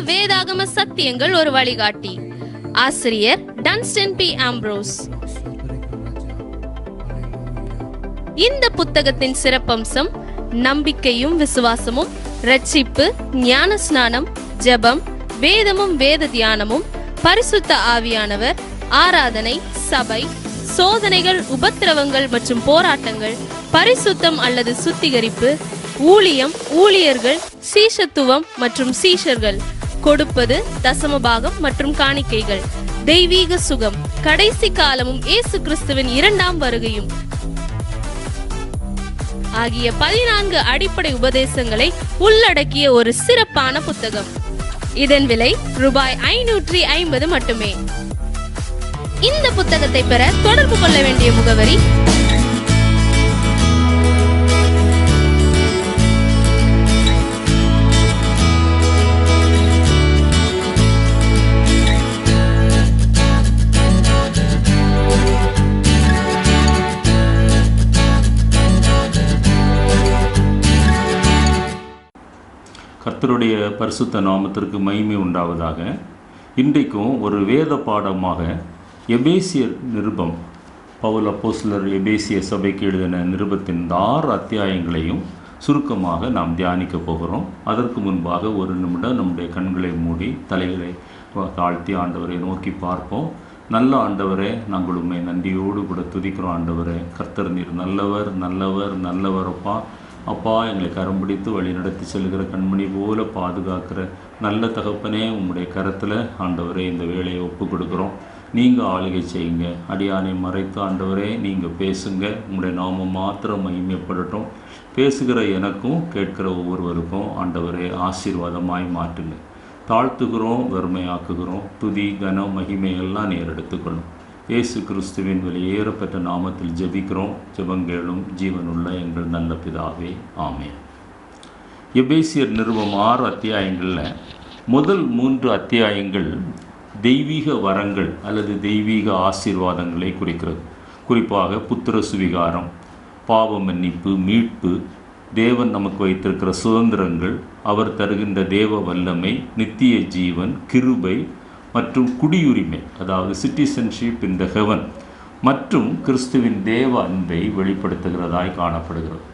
வேதாகம சத்தியங்கள் ஒரு வழிகாட்டி. ஆசிரியர் டன்ஸ்டன் பி. ஆம்ப்ரோஸ். இந்த புத்தகத்தின் சிறப்பம்சம் நம்பிக்கையும் விசுவாசமும், ரட்சிப்பு, ஞானஸ்நானம், ஜெபம், வேதமும் வேத தியானமும், பரிசுத்த ஆவியானவர், ஆராதனை, சபை, சோதனைகள், உபத்திரவங்கள் மற்றும் போராட்டங்கள், பரிசுத்தம் அல்லது சுத்திகரிப்பு, ஊழியம், ஊழியர்கள், சீஷத்துவம் மற்றும் சீஷர்கள், கொடுப்பது, தசமபாகம் மற்றும் காணிக்கைகள், தெய்வீக சுகம், கடைசி காலமும் இயேசு கிறிஸ்துவின் இரண்டாம் வருகையும் ஆகிய 14 அடிப்படை உபதேசங்களை உள்ளடக்கிய ஒரு சிறப்பான புத்தகம். இதன் விலை ரூபாய் 550 மட்டுமே. இந்த புத்தகத்தை பெற தொடர்பு கொள்ள வேண்டிய முகவரி கர்த்தருடைய பரிசுத்த நாமத்திற்கு மகிமை உண்டாவதாக. இன்றைக்கும் ஒரு வேத பாடமாக எபேசியர் நிருபம், பவுல் அப்போஸ்தலர் எபேசிய சபைக்கு எழுதின நிருபத்தின் 6 அத்தியாயங்களையும் சுருக்கமாக நாம் தியானிக்க போகிறோம். அதற்கு முன்பாக ஒரு நிமிடம் நம்முடைய கண்களை மூடி தலைகளை தாழ்த்தி ஆண்டவரை நோக்கி பார்ப்போம். நல்ல ஆண்டவரே, நாங்கள் உண்மை நன்றியோடு கூட துதிக்கிறோம். ஆண்டவரே, கர்த்தர் நீர் நல்லவர், நல்லவர், நல்லவர். அப்பா, எங்களை கரம் பிடித்து வழி நடத்தி செல்கிற கண்மணி போல பாதுகாக்கிற நல்ல தகப்பனே, உங்களுடைய கரத்தில் ஆண்டவரே இந்த வேலையை ஒப்பு கொடுக்குறோம். நீங்கள் ஆளுகை செய்யுங்க. அடியானை மறைத்து ஆண்டவரே நீங்கள் பேசுங்க. உங்களுடைய நாமம் மாத்திரம் மகிமைப்படட்டும். பேசுகிற எனக்கும் கேட்கிற ஒவ்வொருவருக்கும் ஆண்டவரே ஆசீர்வாதமாய் மாற்றுங்க. தாழ்த்துகிறோம், வெறுமையாக்குகிறோம். துதி, கனம், மகிமையெல்லாம் நேர் எடுத்துக்கொள்ளும். இயேசு கிறிஸ்துவின் வெளியேறப்பட்ட நாமத்தில் ஜெபிக்கிறோம். ஜெபங்கேளும் ஜீவனுள்ள எங்கள் நல்ல பிதாவே, ஆமென். எபேசியர் நிருபம் 6 அத்தியாயங்களில் முதல் 3 அத்தியாயங்கள் தெய்வீக வரங்கள் அல்லது தெய்வீக ஆசீர்வாதங்களை குறிக்கிறது. குறிப்பாக புத்திர சுவிகாரம், பாவ மன்னிப்பு, மீட்பு, தேவன் நமக்கு வைத்திருக்கிற சுதந்திரங்கள், அவர் தருகின்ற தேவ வல்லமை, நித்திய ஜீவன், கிருபை மற்றும் குடியுரிமை, அதாவது சிட்டிசன்ஷிப் இன் த ஹெவன், மற்றும் கிறிஸ்துவின் தேவ அன்பை வெளிப்படுத்துகிறதாய் காணப்படுகிறது.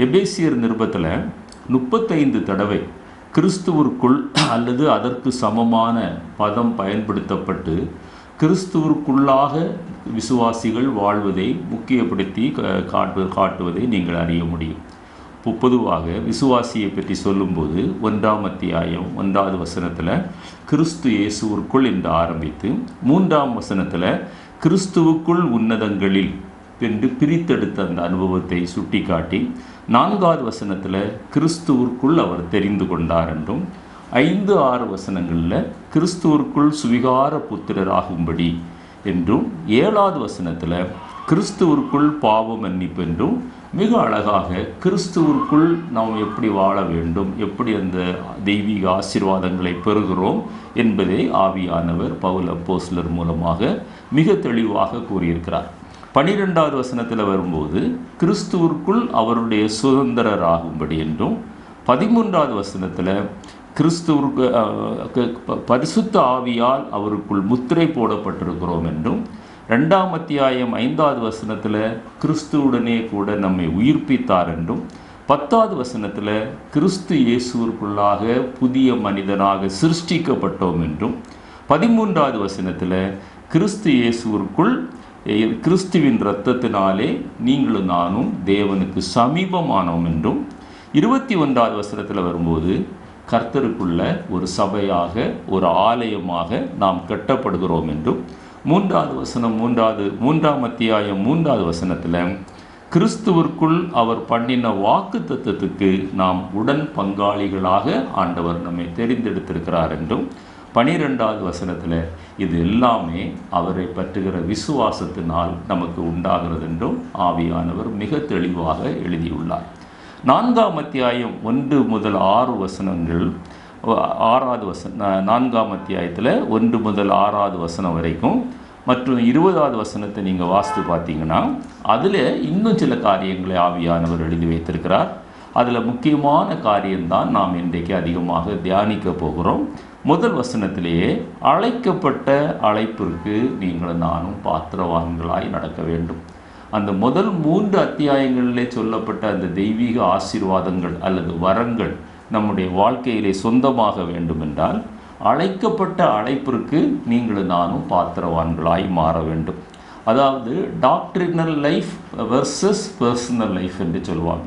எபேசியர் நிருபத்தில் 35 தடவை கிறிஸ்துவிற்குள் அல்லது அதற்கு சமமான பதம் பயன்படுத்தப்பட்டு கிறிஸ்துவிற்குள்ளாக விசுவாசிகள் வாழ்வதை முக்கியப்படுத்தி காட்டுவதை நீங்கள் அறிய முடியும். பொதுவாக விசுவாசியை பற்றி சொல்லும்போது 1ஆம் அத்தியாயம் 1வது வசனத்தில் கிறிஸ்து இயேசுவிற்குள் என்று ஆரம்பித்து 3ஆம் வசனத்தில் கிறிஸ்துவுக்குள் உன்னதங்களில் என்று பிரித்தெடுத்த அந்த அனுபவத்தை சுட்டி காட்டி 4வது வசனத்தில் கிறிஸ்துவிற்குள் அவர் தெரிந்து கொண்டார் என்றும் 5, 6 வசனங்களில் கிறிஸ்துவிற்குள் சுவிகார புத்திரராகும்படி என்றும் 7வது வசனத்தில் கிறிஸ்துவிற்குள் பாவ மன்னிப்பு என்றும் மிக அழகாக கிறிஸ்துவிற்குள் நாம் எப்படி வாழ வேண்டும், எப்படி அந்த தெய்வீக ஆசீர்வாதங்களை பெறுகிறோம் என்பதை ஆவியானவர் பவுல் அப்போஸ்தலர் மூலமாக மிக தெளிவாக கூறியிருக்கிறார். 12வது வசனத்தில் வரும்போது கிறிஸ்துவிற்குள் அவருடைய சுதந்திரராகும்படி என்றும் 13வது வசனத்தில் கிறிஸ்துவிற்கு பரிசுத்த ஆவியால் அவருக்குள் முத்திரை போடப்பட்டிருக்கிறோம் என்றும் 2ஆம் அத்தியாயம் 5வது வசனத்தில் கிறிஸ்துவுடனே கூட நம்மை உயிர்ப்பித்தார் என்றும் 10வது வசனத்தில் கிறிஸ்து இயேசுவிற்குள்ளாக புதிய மனிதனாக சிருஷ்டிக்கப்பட்டோம் என்றும் 13வது வசனத்தில் கிறிஸ்து இயேசுவிற்குள் கிறிஸ்துவின் இரத்தத்தினாலே நீங்களும் நானும் தேவனுக்கு சமீபமானோம் என்றும் 21வது வசனத்தில் வரும்போது கர்த்தருக்குள்ள ஒரு சபையாக, ஒரு ஆலயமாக நாம் கட்டப்படுகிறோம் என்றும் 3வது வசனம் 3ஆம் அத்தியாயம் 3வது வசனத்தில் கிறிஸ்துவிற்குள் அவர் பண்ணின வாக்கு தத்தத்துக்கு நாம் உடன் பங்காளிகளாக ஆண்டவர் நம்மை தெரிந்தெடுத்திருக்கிறார் என்றும் 12வது வசனத்தில் இது எல்லாமே அவரை பற்றுகிற விசுவாசத்தினால் நமக்கு உண்டாகிறது என்றும் ஆவியானவர் மிக தெளிவாக எழுதியுள்ளார். 4ஆம் அத்தியாயம் 1 முதல் 6 வசனங்கள், 4ஆம் அத்தியாயத்தில் 1 முதல் 6வது வசனம் வரைக்கும் மற்றும் 20வது வசனத்தை நீங்கள் வாசித்து பார்த்தீங்கன்னா அதில் இன்னும் சில காரியங்களை ஆவியானவர் எழுதி வைத்திருக்கிறார். அதில் முக்கியமான காரியம்தான் நாம் இன்றைக்கு அதிகமாக தியானிக்க போகிறோம். முதல் வசனத்திலேயே அழைக்கப்பட்ட அழைப்பிற்கு நீங்களும் நானும் பாத்திரவான்களாய் நடக்க வேண்டும். அந்த முதல் 3 அத்தியாயங்களிலே சொல்லப்பட்ட அந்த தெய்வீக ஆசீர்வாதங்கள் அல்லது வரங்கள் நம்முடைய வாழ்க்கையிலே சொந்தமாக வேண்டுமென்றால் அழைக்கப்பட்ட அழைப்பிற்கு நீங்களும் நானும் பாத்திரவான்களாய் மாற வேண்டும். அதாவது doctrinal life versus personal life என்று சொல்லுவாங்க.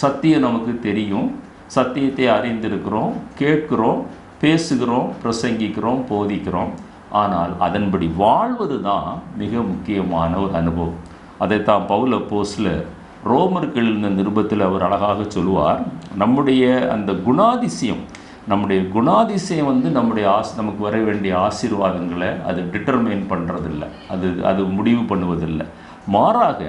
சத்தியம் நமக்கு தெரியும், சத்தியத்தை அறிந்திருக்கிறோம், கேட்கிறோம், பேசுகிறோம், பிரசங்கிக்கிறோம், போதிக்கிறோம். ஆனால் அதன்படி வாழ்வது தான் மிக முக்கியமான ஒரு அனுபவம். அதைத்தான் பவுல் அப்போஸ்தலர் ரோமருக்கு எழுதின நிருபத்தில் அவர் அழகாக சொல்லுவார். நம்முடைய அந்த குணாதிசயம் நம்முடைய நமக்கு வர வேண்டிய ஆசீர்வாதங்களை அது டிட்டர்மைன் பண்ணுறதில்லை, அது முடிவு பண்ணுவதில்லை. மாறாக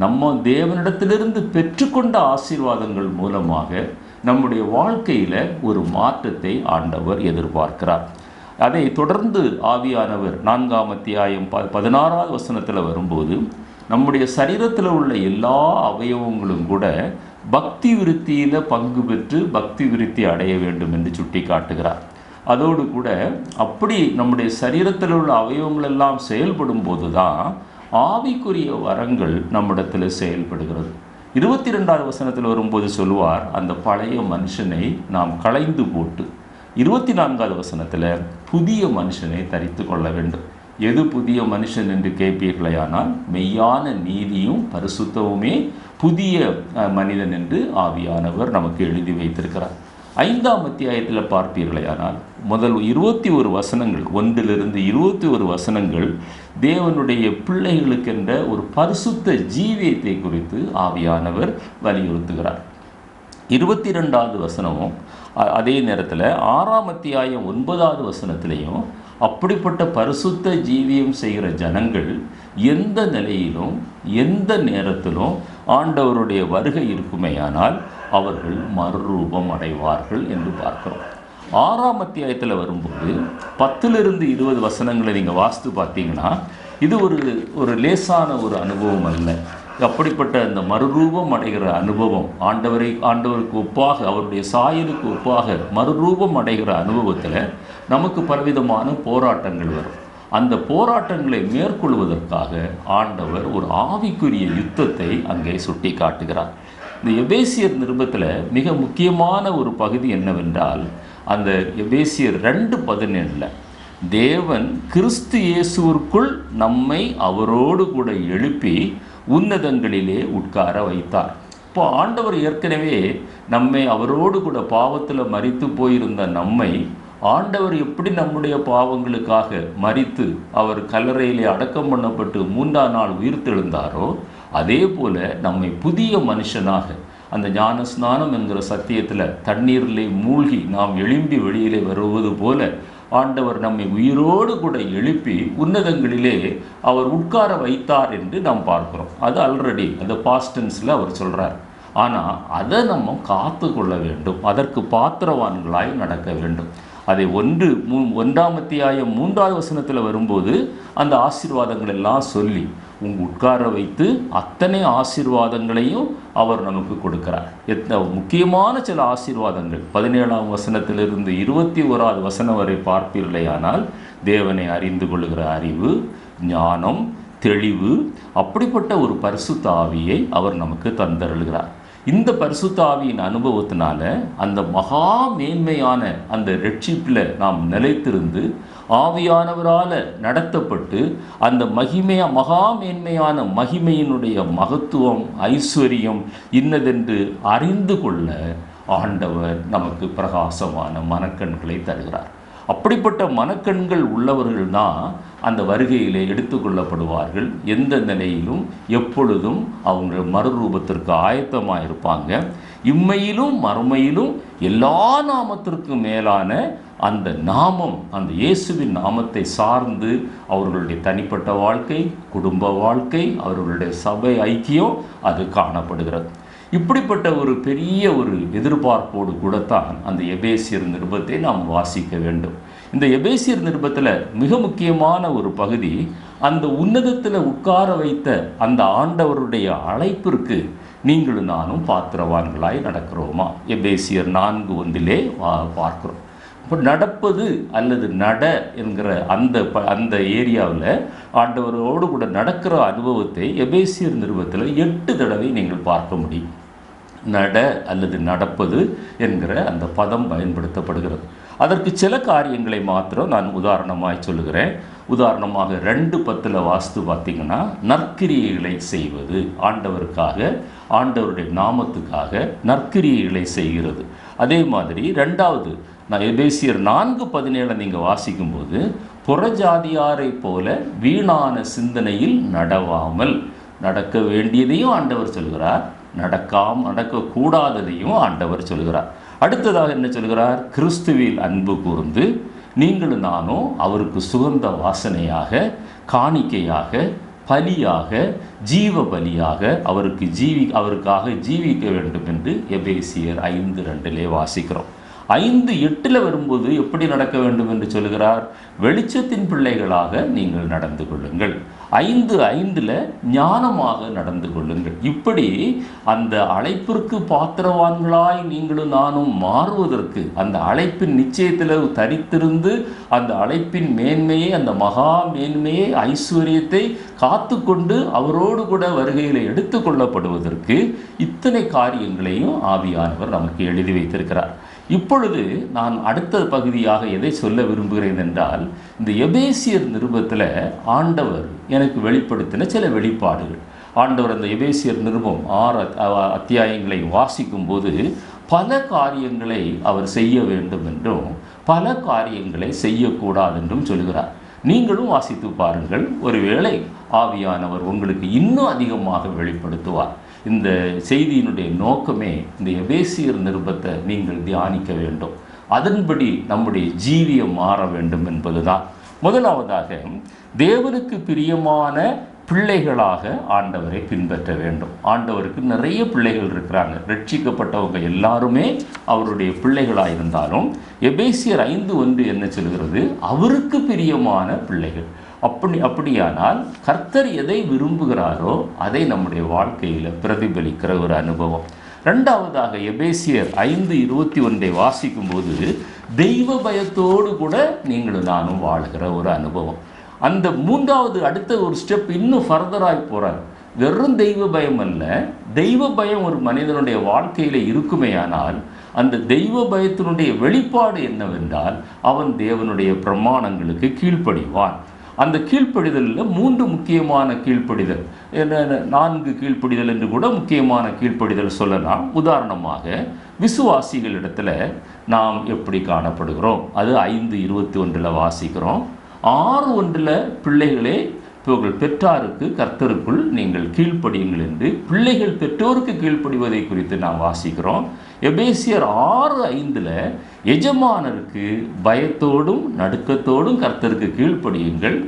நம்ம தேவனிடத்திலிருந்து பெற்றுக்கொண்ட ஆசீர்வாதங்கள் மூலமாக நம்முடைய வாழ்க்கையில் ஒரு மாற்றத்தை ஆண்டவர் எதிர்பார்க்கிறார். அதை தொடர்ந்து ஆவியானவர் 4ஆம் அத்தியாயம் 16வது வசனத்தில் வரும்போது நம்முடைய சரீரத்தில் உள்ள எல்லா அவயவங்களும் கூட பக்தி விருத்தியில் பங்கு பெற்று பக்தி விருத்தி அடைய வேண்டும் என்று சுட்டி காட்டுகிறார். அதோடு கூட அப்படி நம்முடைய சரீரத்தில் உள்ள அவயவங்கள் எல்லாம் செயல்படும் போது தான் ஆவிக்குரிய வரங்கள் நம்மிடத்தில் செயல்படுகிறது. 22வது வசனத்தில் வரும்போது சொல்லுவார், அந்த பழைய மனுஷனை நாம் களைந்து போட்டு 24வது வசனத்தில் புதிய மனுஷனை தரித்து கொள்ள வேண்டும். எது புதிய மனுஷன் என்று கேட்பீர்களேயானால் மெய்யான நீதியும் பரிசுத்தமுமே புதிய மனிதன் என்று ஆவியானவர் நமக்கு எழுதி வைத்திருக்கிறார். 5ஆம் அத்தியாயத்தில் பார்ப்பீர்களேயானால் முதல் 21 வசனங்கள் 1லிருந்து 21 வசனங்கள் தேவனுடைய பிள்ளைகளுக்கென்ற ஒரு பரிசுத்த ஜீவியத்தை குறித்து ஆவியானவர் வலியுறுத்துகிறார். 22வது வசனமும் அதே நேரத்தில் 6ஆம் அத்தியாயம் 9வது வசனத்திலையும் அப்படிப்பட்ட பரிசுத்த ஜீவியம் செய்கிற ஜனங்கள் எந்த நிலையிலும் எந்த நேரத்திலும் ஆண்டவருடைய வருகை இருக்குமேயானால் அவர்கள் மறுரூபம் அடைவார்கள் என்று பார்க்கிறோம். 6ஆம் அத்தியாயத்தில் வரும்போது 10லிருந்து 20 வசனங்களை நீங்கள் வாசித்து பார்த்தீங்கன்னா இது ஒரு லேசான ஒரு அனுபவம் அல்ல. அப்படிப்பட்ட அந்த மறுரூபம் அடைகிற அனுபவம் ஆண்டவருக்கு ஒப்பாக அவருடைய சாயலுக்கு ஒப்பாக மறுரூபம் அடைகிற அனுபவத்தில் நமக்கு பலவிதமான போராட்டங்கள் வரும். அந்த போராட்டங்களை மேற்கொள்வதற்காக ஆண்டவர் ஒரு ஆவிக்குரிய யுத்தத்தை அங்கே சுட்டி காட்டுகிறார். இந்த எபேசியர் நிருபத்தில் மிக முக்கியமான ஒரு பகுதி என்னவென்றால் அந்த எபேசியர் 2:17 தேவன் கிறிஸ்து இயேசுவிற்குள் நம்மை அவரோடு கூட எழுப்பி உன்னதங்களிலே உட்கார வைத்தார். இப்போ ஆண்டவர் ஏற்கனவே நம்மை அவரோடு கூட பாவத்தில் மரித்து போயிருந்த நம்மை ஆண்டவர் எப்படி நம்முடைய பாவங்களுக்காக மரித்து அவர் கல்லறையிலே அடக்கம் பண்ணப்பட்டு 3ஆம் நாள் உயிர்த்தெழுந்தாரோ அதே போல நம்மை புதிய மனுஷனாக அந்த ஞான ஸ்நானம் என்கிற சத்தியத்தில் தண்ணீரிலே மூழ்கி நாம் எழும்பி வெளியிலே வருவது போல ஆண்டவர் நம்மை உயிரோடு கூட எழுப்பி உன்னதங்களிலே அவர் உட்கார வைத்தார் என்று நாம் பார்க்கிறோம். அது ஆல்ரெடி அந்த பாஸ்ட் டென்ஸில் அவர் சொல்கிறார். ஆனால் அதை நம்ம காத்து கொள்ள வேண்டும், அதற்கு பாத்திரவான்களாய் நடக்க வேண்டும். அதை 1ஆம் அத்தியாயம் 3வது வசனத்தில் வரும்போது அந்த ஆசீர்வாதங்கள் எல்லாம் சொல்லி உட்கார வைத்து அத்தனை ஆசீர்வாதங்களையும் அவர் நமக்கு கொடுக்கிறார். முக்கியமான சில ஆசீர்வாதங்கள் 17ஆம் வசனத்திலிருந்து 21வது வசனம் வரை பார்ப்பீர்களேயானால் தேவனை அறிந்து கொள்ளுகிற அறிவு, ஞானம், தெளிவு, அப்படிப்பட்ட ஒரு பரிசுத்த ஆவியை அவர் நமக்கு தந்தருளுகிறார். இந்த பரிசுத்த ஆவியின் அனுபவத்தினால அந்த மகா மேன்மையான அந்த ரட்சிப்பில் நாம் நிலைத்திருந்து ஆவியானவரால் நடத்தப்பட்டு அந்த மகா மேன்மையான மகிமையினுடைய மகத்துவம் ஐஸ்வர்யம் இன்னதென்று அறிந்து கொள்ள ஆண்டவர் நமக்கு பிரகாசமான மனக்கண்களை தருகிறார். அப்படிப்பட்ட மனக்கண்கள் உள்ளவர்கள் தான் அந்த வருகையிலே எடுத்துக்கொள்ளப்படுவார்கள். எந்த நிலையிலும் எப்பொழுதும் அவங்க மறுரூபத்திற்கு ஆயத்தமாக இருப்பாங்க. இம்மையிலும் மறுமையிலும் எல்லா நாமத்திற்கும் மேலான அந்த நாமம், அந்த இயேசுவின் நாமத்தை சார்ந்து அவர்களுடைய தனிப்பட்ட வாழ்க்கை, குடும்ப வாழ்க்கை, அவர்களுடைய சபை ஐக்கியம் அது காணப்படுகிறது. இப்படிப்பட்ட ஒரு பெரிய ஒரு எதிர்பார்ப்போடு கூடத்தான் அந்த எபேசியர் நிருபத்தை நாம் வாசிக்க வேண்டும். இந்த எபேசியர் நிருபத்தில் மிக முக்கியமான ஒரு பகுதி அந்த உன்னதத்தில் உட்கார வைத்த அந்த ஆண்டவருடைய அழைப்பிற்கு நீங்களும் நானும் பாத்திரவான்களாய் நடக்கிறோமா? எபேசியர் 4:1 பார்க்கிறோம். இப்போ நடப்பது அல்லது நட என்கிற அந்த ஏரியாவில் ஆண்டவரோடு கூட நடக்கிற அனுபவத்தை எபேசியர் நிருபத்தில் 8 தடவை நீங்கள் பார்க்க முடியும். நட அல்லது நடப்பது என்கிற அந்த பதம் பயன்படுத்தப்படுகிறது. அதற்கு சில காரியங்களை மாத்திரம் நான் உதாரணமாய் சொல்லுகிறேன். உதாரணமாக 2:10 வாஸ்து பார்த்தீங்கன்னா, நற்கிரியைகளை செய்வது, ஆண்டவருக்காக ஆண்டவருடைய நாமத்துக்காக நற்கிரியைகளை செய்கிறது. அதே மாதிரி 2வது நான் எபேசியர் 4:17 நீங்கள் வாசிக்கும்போது, புறஜாதியாரை போல வீணான சிந்தனையில் நடவாமல், நடக்க வேண்டியதையும் ஆண்டவர் சொல்கிறார், நடக்கக்கூடாததையும் ஆண்டவர் சொல்கிறார். அடுத்ததாக என்ன சொல்கிறார்? கிறிஸ்துவில் அன்பு கூர்ந்து நீங்களும் நானும் அவருக்கு சுகந்த வாசனையாக, காணிக்கையாக, பலியாக, ஜீவ பலியாக அவருக்காக ஜீவிக்க வேண்டும் என்று எபேசியர் 5:2 வாசிக்கிறோம். 5:8 வரும்போது எப்படி நடக்க வேண்டும் என்று சொல்கிறார்? வெளிச்சத்தின் பிள்ளைகளாக நீங்கள் நடந்து கொள்ளுங்கள். 5:5 ஞானமாக நடந்து கொள்ளுங்கள். இப்படி அந்த அழைப்பிற்கு பாத்திரவான்களாய் நீங்களும் நானும் மாறுவதற்கு, அந்த அழைப்பின் நிச்சயத்தில் தரித்திருந்து அந்த அழைப்பின் மேன்மையை, அந்த மகா மேன்மையை, ஐஸ்வர்யத்தை காத்து கொண்டு அவரோடு கூட வருகையில் எடுத்து கொள்ளப்படுவதற்கு இத்தனை காரியங்களையும் ஆவியானவர் நமக்கு எழுதி வைத்திருக்கிறார். இப்பொழுது நான் அடுத்த பகுதியாக எதை சொல்ல விரும்புகிறேன் என்றால், இந்த எபேசியர் நிருபத்தில் ஆண்டவர் எனக்கு வெளிப்படுத்தின சில வெளிப்பாடுகள். ஆண்டவர் அந்த எபேசியர் நிருபம் 6 அத்தியாயங்களை வாசிக்கும்போது பல காரியங்களை அவர் செய்ய வேண்டும் என்றும் பல காரியங்களை செய்யக்கூடாது என்றும் சொல்கிறார். நீங்களும் வாசித்து பாருங்கள். ஒருவேளை ஆவியானவர் உங்களுக்கு இன்னும் அதிகமாக வெளிப்படுத்துவார். இந்த செய்தியினுடைய நோக்கமே இந்த எபேசியர் நிருபத்தை நீங்கள் தியானிக்க வேண்டும், அதன்படி நம்முடைய ஜீவியம் மாற வேண்டும் என்பதுதான். முதலாவதாக, தேவனுக்கு பிரியமான பிள்ளைகளாக ஆண்டவரை பின்பற்ற வேண்டும். ஆண்டவருக்கு நிறைய பிள்ளைகள் இருக்கிறாங்க. ரட்சிக்கப்பட்டவங்க எல்லாருமே அவருடைய பிள்ளைகளாக இருந்தாலும் எபேசியர் 5:1 என்ன சொல்கிறது? அவருக்கு பிரியமான பிள்ளைகள். அப்படியானால் கர்த்தர் எதை விரும்புகிறாரோ அதை நம்முடைய வாழ்க்கையில் பிரதிபலிக்கிற ஒரு அனுபவம். 2வதாக எபேசியர் 5:21 வாசிக்கும்போது தெய்வ பயத்தோடு கூட நீங்களும் நானும் வாழ்கிற ஒரு அனுபவம். அந்த 3வது அடுத்த ஒரு ஸ்டெப் இன்னும் ஃபர்தராய் போகிறார். வெறும் தெய்வ பயம் அல்ல, தெய்வ பயம் ஒரு மனிதனுடைய வாழ்க்கையில் இருக்குமேயானால் அந்த தெய்வ பயத்தினுடைய வெளிப்பாடு என்னவென்றால், அவன் தேவனுடைய பிரமாணங்களுக்கு கீழ்ப்படிவான். அந்த கீழ்ப்படிதலில் 3 முக்கியமான கீழ்ப்படிதல், 4 கீழ்ப்படிதல் என்று கூட முக்கியமான கீழ்ப்படிதல் சொல்லலாம். உதாரணமாக, விசுவாசிகளிடத்தில் நாம் எப்படி காணப்படுகிறோம்? அது 5:21 வாசிக்கிறோம். 6:1 பிள்ளைகளே, உங்கள் பெற்றாருக்கு கர்த்தருக்குள் நீங்கள் கீழ்ப்படியுங்கள் என்று பிள்ளைகள் பெற்றோருக்கு கீழ்ப்படிவதை குறித்து நாம் வாசிக்கிறோம். எபேசியர் 6:5 எஜமானருக்கு பயத்தோடும் நடுக்கத்தோடும் கர்த்தருக்கு கீழ்ப்படியுங்கள்,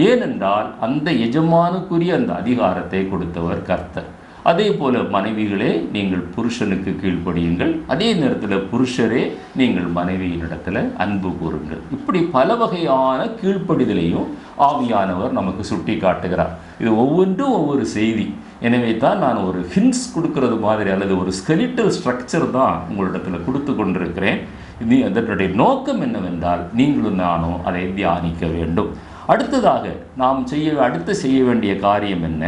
ஏனென்றால் அந்த எஜமானுக்குரிய அந்த அதிகாரத்தை கொடுத்தவர் கர்த்தர். அதே போல மனைவிகளே, நீங்கள் புருஷனுக்கு கீழ்ப்படியுங்கள், அதே நேரத்தில் புருஷரே நீங்கள் மனைவியினிடத்தில் அன்பு கூறுங்கள். இப்படி பல வகையான கீழ்ப்படிதலையும் ஆவியானவர் நமக்கு சுட்டி காட்டுகிறார். இது ஒவ்வொன்றும் ஒவ்வொரு செய்தி. எனவே தான் நான் ஒரு ஹிண்ட்ஸ் கொடுக்கறது மாதிரி அல்லது ஒரு ஸ்கெலிட்டல் ஸ்ட்ரக்சர் தான் உங்களிடத்தில் கொடுத்து கொண்டிருக்கிறேன். இது அதனுடைய நோக்கம் என்னவென்றால், நீங்களும் நானும் அதை தியானிக்க வேண்டும். அடுத்ததாக நாம் செய்ய வேண்டிய காரியம் என்ன?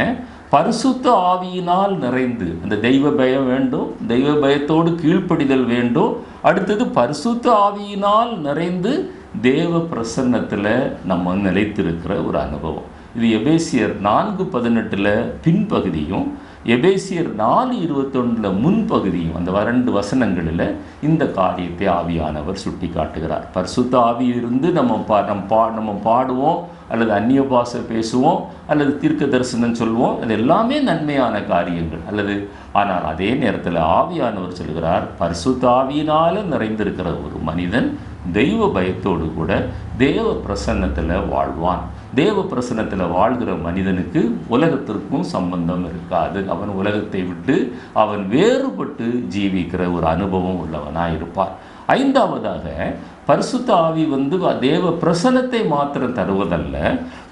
பரிசுத்த ஆவியினால் நிறைந்து, அந்த தெய்வ பயம் வேண்டும், தெய்வ பயத்தோடு கீழ்ப்படிதல் வேண்டும். அடுத்தது பரிசுத்த ஆவியினால் நிறைந்து தேவ பிரசன்னத்தில் நம்ம நிலைத்திருக்கிற ஒரு அனுபவம். இது எபேசியர் 4:18 பின்பகுதியும் எபேசியர் 4:21 முன்பகுதியும், அந்த 2 வசனங்களில் இந்த காரியத்தை ஆவியானவர் சுட்டி காட்டுகிறார். பரிசுத்த ஆவி இருந்து நம்ம பாடுவோம், அல்லது அந்நிய பாஷை பேசுவோம், அல்லது தீர்க்க தரிசனம் சொல்வோம். அது எல்லாமே நன்மையான காரியங்கள். ஆனால் அதே நேரத்தில் ஆவியானவர் சொல்கிறார், பரிசுத்த ஆவியினால் நிறைந்திருக்கிற ஒரு மனிதன் தெய்வ பயத்தோடு கூட தேவ பிரசன்னத்தில் வாழ்வான். தேவ பிரசன்னத்தில் வாழ்கிற மனிதனுக்கு உலகத்திற்கும் சம்பந்தம் இருக்காது. அவன் உலகத்தை விட்டு அவன் வேறுபட்டு ஜீவிக்கிற ஒரு அனுபவம் உள்ளவனாக இருப்பான். 5வதாக, பரிசுத்த ஆவி தேவ பிரசன்னத்தை மாத்திரம் தருவதல்ல,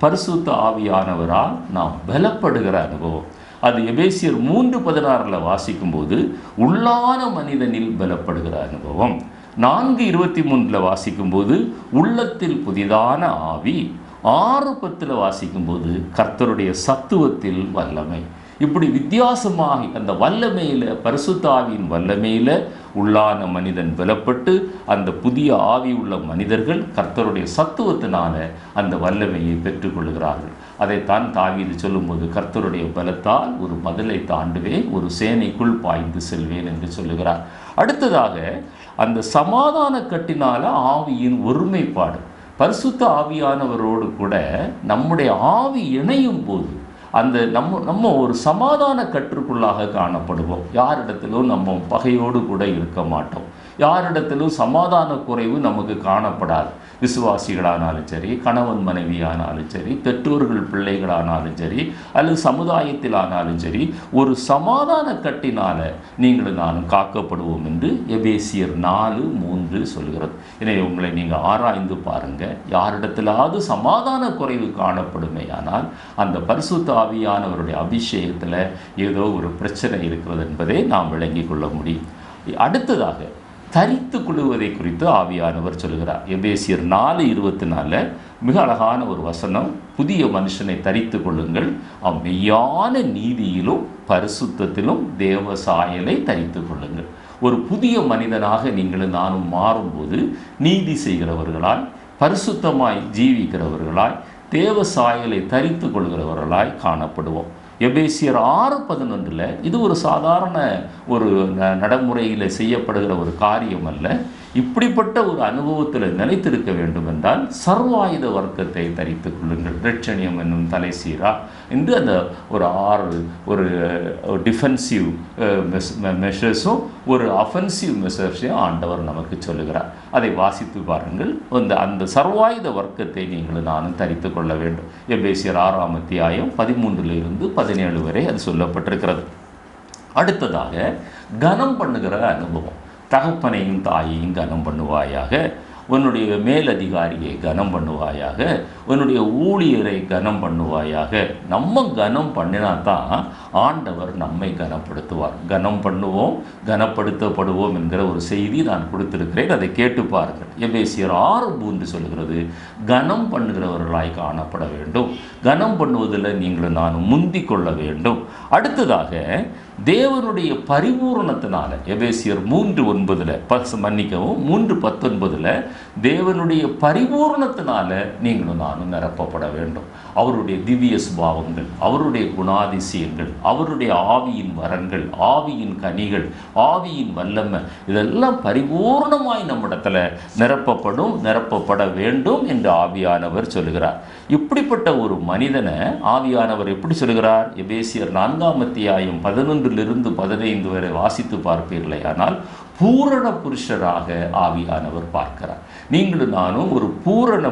பரிசுத்த ஆவியானவரால் நாம் பலப்படுகிற அனுபவம். அது எபேசியர் 3:16 வாசிக்கும்போது உள்ளான மனிதனில் பலப்படுகிற அனுபவம். 4:23 வாசிக்கும்போது உள்ளத்தில் புதிதான ஆவி, 6:10 வாசிக்கும்போது கர்த்தருடைய சத்துவத்தில் வல்லமை. இப்படி வித்தியாசமாக அந்த வல்லமையில், பரிசுத்த ஆவியின் வல்லமையில் உள்ளான மனிதன் பலப்பட்டு அந்த புதிய ஆவி உள்ள மனிதர்கள் கர்த்தருடைய சத்துவத்தினால அந்த வல்லமையை பெற்றுக்கொள்கிறார்கள். அதைத்தான் தாவீது சொல்லும்போது, கர்த்தருடைய பலத்தால் ஒரு மதிலை தாண்டுவேன், ஒரு சேனைக்குள் பாய்ந்து செல்வேன் என்று சொல்லுகிறார். அடுத்ததாக அந்த சமாதான கட்டினால ஆவியின் ஒருமைப்பாடு. பரிசுத்த ஆவியானவரோடு கூட நம்முடைய ஆவி இணையும் போது அந்த நம்ம ஒரு சமாதான கற்றுக்குள்ளாக காணப்படுவோம். யாரிடத்திலும் நம்ம பகையோடு கூட இருக்க மாட்டோம். யாரிடத்திலும் சமாதான குறைவு நமக்கு காணப்படாது. விசுவாசிகளானாலும் சரி, கணவன் மனைவியானாலும் சரி, பெற்றோர்கள் பிள்ளைகளானாலும் சரி, அல்லது சமுதாயத்தில் ஆனாலும் சரி, ஒரு சமாதான கட்டினால நீங்களும் நானும் காக்கப்படுவோம் என்று எபேசியர் 4:3 சொல்கிறது. எனவே உங்களை நீங்கள் ஆராய்ந்து பாருங்கள். யாரிடத்திலாவது சமாதான குறைவு காணப்படுமே ஆனால் அந்த பரிசுத்த ஆவியானவருடைய அபிஷேகத்தில் ஏதோ ஒரு பிரச்சனை இருக்கிறது என்பதை நாம் விளங்கிக் கொள்ள முடியும். அடுத்ததாக தரித்து கொள்வதை குறித்து ஆவியானவர் சொல்கிறார். எபேசியர் 4:24 மிக அழகான ஒரு வசனம். புதிய மனுஷனை தரித்து கொள்ளுங்கள், மெய்யான நீதியிலும் பரிசுத்தத்திலும் தேவ சாயலை தரித்து கொள்ளுங்கள். ஒரு புதிய மனிதனாக நீங்களும் நானும் மாறும்போது நீதி செய்கிறவர்களாய், பரிசுத்தமாய் ஜீவிக்கிறவர்களாய், தேவ சாயலை தரித்து கொள்கிறவர்களாய் காணப்படுவோம். எபேசியர் 6:11 இது ஒரு சாதாரண ஒரு நடைமுறையில் செய்யப்படுகிற ஒரு காரியம் அல்ல. இப்படிப்பட்ட ஒரு அனுபவத்தில் நிலைத்திருக்க வேண்டும் என்றால் சர்வாயுத வர்க்கத்தை தரித்து கொள்ளுங்கள், இரட்சணியம் என்னும் தலை சீரா என்று அந்த ஒரு டிஃபென்சிவ் மெஷர்ஸும் ஒரு அஃபென்சிவ் மெஷர்ஸையும் ஆண்டவர் நமக்கு சொல்லுகிறார். அதை வாசித்து பாருங்கள். அந்த சர்வாயுத வர்க்கத்தை நீங்களும் நானும் தரித்து கொள்ள வேண்டும். எபேசியர் 6:13 வரை அது சொல்லப்பட்டிருக்கிறது. அடுத்ததாக கனம் பண்ணுகிற அனுபவம். தகப்பனையும் தாயையும் கனம் பண்ணுவாயாக, உன்னுடைய மேலதிகாரியை கனம் பண்ணுவாயாக, உன்னுடைய ஊழியரை கனம் பண்ணுவாயாக. நம்ம கனம் பண்ணினா தான் ஆண்டவர் நம்மை கனப்படுத்துவார். கனம் பண்ணுவோம், கனப்படுத்தப்படுவோம் என்கிற ஒரு செய்தி நான் கொடுத்திருக்கிறேன். அதை கேட்டு பாருங்கள். எபேசியர் 6:3 சொல்கிறது, கனம் பண்ணுகிறவர்களாய் காணப்பட வேண்டும். கனம் பண்ணுவதில் நீங்களும் நானும் முந்தி கொள்ள வேண்டும். அடுத்ததாக தேவனுடைய பரிபூரணத்தினால எபேசியர் 3:19 தேவனுடைய பரிபூரணத்தினால நீங்களும் நானும் நிரப்பப்பட வேண்டும். அவருடைய திவ்ய சுபாவங்கள், அவருடைய குணாதிசயங்கள், அவருடைய ஆவியின் வரங்கள், ஆவியின் கனிகள், ஆவியின் வல்லமை, இதெல்லாம் பரிபூர்ணமாய் நம்மிடத்தில் நிரப்பப்பட வேண்டும் என்று ஆவியானவர் சொல்கிறார். இப்படிப்பட்ட ஒரு மனிதனை ஆவியானவர் எப்படி சொல்கிறார்? எபேசியர் 4:11-15 வரை வாசித்து பார்ப்பீர்களே ஆனால் பூரண புருஷராக ஆவியானவர் பார்க்கிறார். நீங்களும் நானும் ஒரு பூரண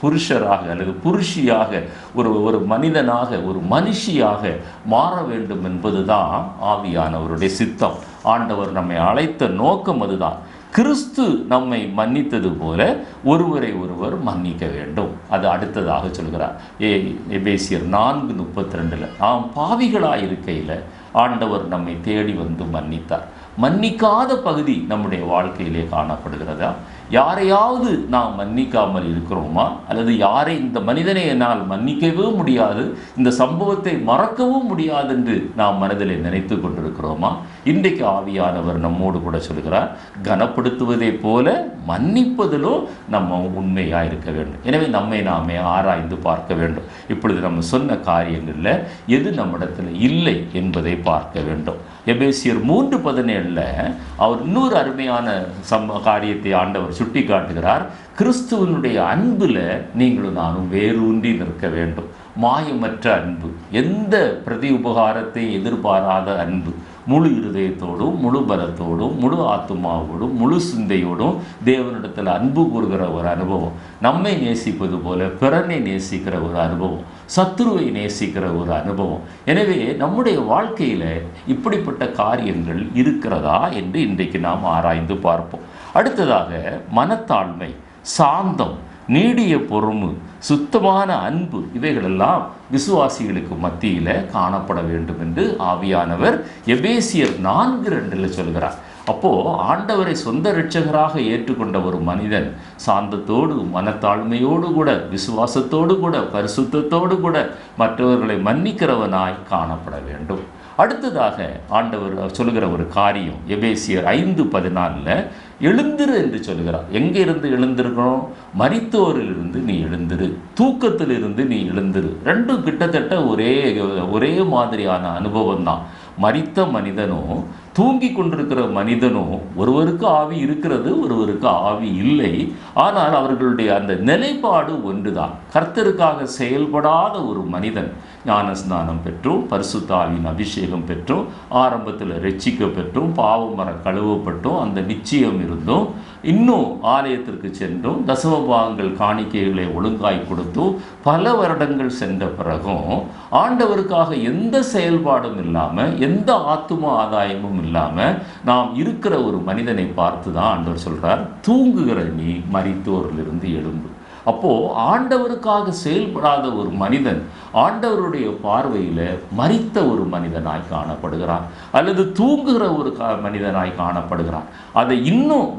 புருஷராக அல்லது புருஷியாக, ஒரு மனிதனாக, ஒரு மனுஷியாக மாற வேண்டும் என்பதுதான் ஆவியானவருடைய சித்தம். ஆண்டவர் நம்மை அழைத்த நோக்கம் அதுதான். கிறிஸ்து நம்மை மன்னித்தது போல ஒருவரை ஒருவர் மன்னிக்க வேண்டும். அது அடுத்ததாக சொல்கிறார். எபேசியர் 4:32 நாம் பாவிகளாக இருக்கையில் ஆண்டவர் நம்மை தேடி வந்து மன்னித்தார். மன்னிக்காத பகுதி நம்முடைய வாழ்க்கையிலே காணப்படுகிறதா? யாரையாவது நாம் மன்னிக்காமல் இருக்கிறோமா? அல்லது இந்த மனிதனை என்னால் மன்னிக்கவே முடியாது, இந்த சம்பவத்தை மறக்கவும் முடியாது என்று நாம் மனதில் நினைத்து கொண்டிருக்கிறோமா? இன்றைக்கு ஆவியானவர் நம்மோடு கூட சொல்கிறார், கனப்படுத்துவதை போல மன்னிப்பதிலும் நம்ம உண்மையாக இருக்க வேண்டும். எனவே நம்மை நாமே ஆராய்ந்து பார்க்க வேண்டும். இப்பொழுது நம்ம சொன்ன காரியங்களில் எது நம்மிடத்தில் இல்லை என்பதை பார்க்க வேண்டும். எபேசியர் 3:17 அவர் இன்னொரு அருமையான காரியத்தை ஆண்டவர் சுட்டி காட்டுகிறார். கிறிஸ்துவனுடைய அன்பில் நீங்களும் நானும் வேரூன்றி நிற்க வேண்டும். மாயமற்ற அன்பு, எந்த பிரதி உபகாரத்தை எதிர்பாராத அன்பு, முழு இருதயத்தோடும், முழு பலத்தோடும், முழு ஆத்துமாவோடும், முழு சிந்தையோடும் தேவனிடத்தில் அன்பு கூறுகிற ஒரு அனுபவம். நம்மை நேசிப்பது போல பிறனை நேசிக்கிற ஒரு அனுபவம், சத்துருவை நேசிக்கிற ஒரு அனுபவம். எனவே நம்முடைய வாழ்க்கையில் இப்படிப்பட்ட காரியங்கள் இருக்கிறதா என்று இன்றைக்கு நாம் ஆராய்ந்து பார்ப்போம். அடுத்ததாக மனத்தாழ்மை, சாந்தம், நீடிய பொறுமை, சுத்தமான அன்பு, இவைகளெல்லாம் விசுவாசிகளுக்கு மத்தியில் காணப்பட வேண்டும் என்று ஆவியானவர் எபேசியர் 4:2 சொல்கிறார். அப்போது ஆண்டவரை சொந்த இரட்சகராக ஏற்றுக்கொண்ட ஒரு மனிதன் சாந்தத்தோடு, மனத்தாழ்மையோடு கூட, விசுவாசத்தோடு கூட, பரிசுத்தத்தோடு கூட மற்றவர்களை மன்னிக்கிறவனாய் காணப்பட வேண்டும். அடுத்ததாக ஆண்டவர் சொல்லுகிற ஒரு காரியம் எபேசியர் 5:14 எழுந்திரு என்று சொல்கிறார். எங்கே இருந்து எழுந்திருக்கணும்? மரித்தோரிலிருந்து நீ எழுந்திரு, தூக்கத்திலிருந்து நீ எழுந்திரு. ரெண்டும் கிட்டத்தட்ட ஒரே மாதிரியான அனுபவம் தான். மரித்த மனிதனும் தூங்கி கொண்டிருக்கிற மனிதனும் ஒருவருக்கு ஆவி இருக்கிறது, ஒருவருக்கு ஆவி இல்லை. ஆனால் அவர்களுடைய அந்த நிலைப்பாடு ஒன்றுதான். கர்த்தருக்காக செயல்படாத ஒரு மனிதன் ஞானஸ்நானம் பெற்றும், பரிசுத்த ஆவியின் அபிஷேகம் பெற்றும், ஆரம்பத்தில் ரட்சிக்க பெற்றும், பாவமர கழுவப்பட்டும், அந்த நிச்சயம் இருந்தும், இன்னும் ஆலயத்திற்கு சென்றும், தசமபாகங்கள் காணிக்கைகளை ஒழுங்காய் கொடுத்தும், பல வருடங்கள் சென்ற பிறகும் ஆண்டவருக்காக எந்த செயல்பாடும் இல்லாமல், எந்த ஆத்தும ஆதாயமும் இல்லாமல் நாம் இருக்கிற ஒரு மனிதனை பார்த்து தான் ஆண்டவர் சொல்கிறார், தூங்குகிற நீ மரித்தோரிலிருந்து எழும்பு. அப்போது ஆண்டவருக்காக செயல்படாத ஒரு மனிதன் ஆண்டவருடைய பார்வையில் மரித்த ஒரு மனிதனாய் காணப்படுகிறான், அல்லது தூங்குகிற ஒரு மனிதனாய் காணப்படுகிறான். அதை இன்னும்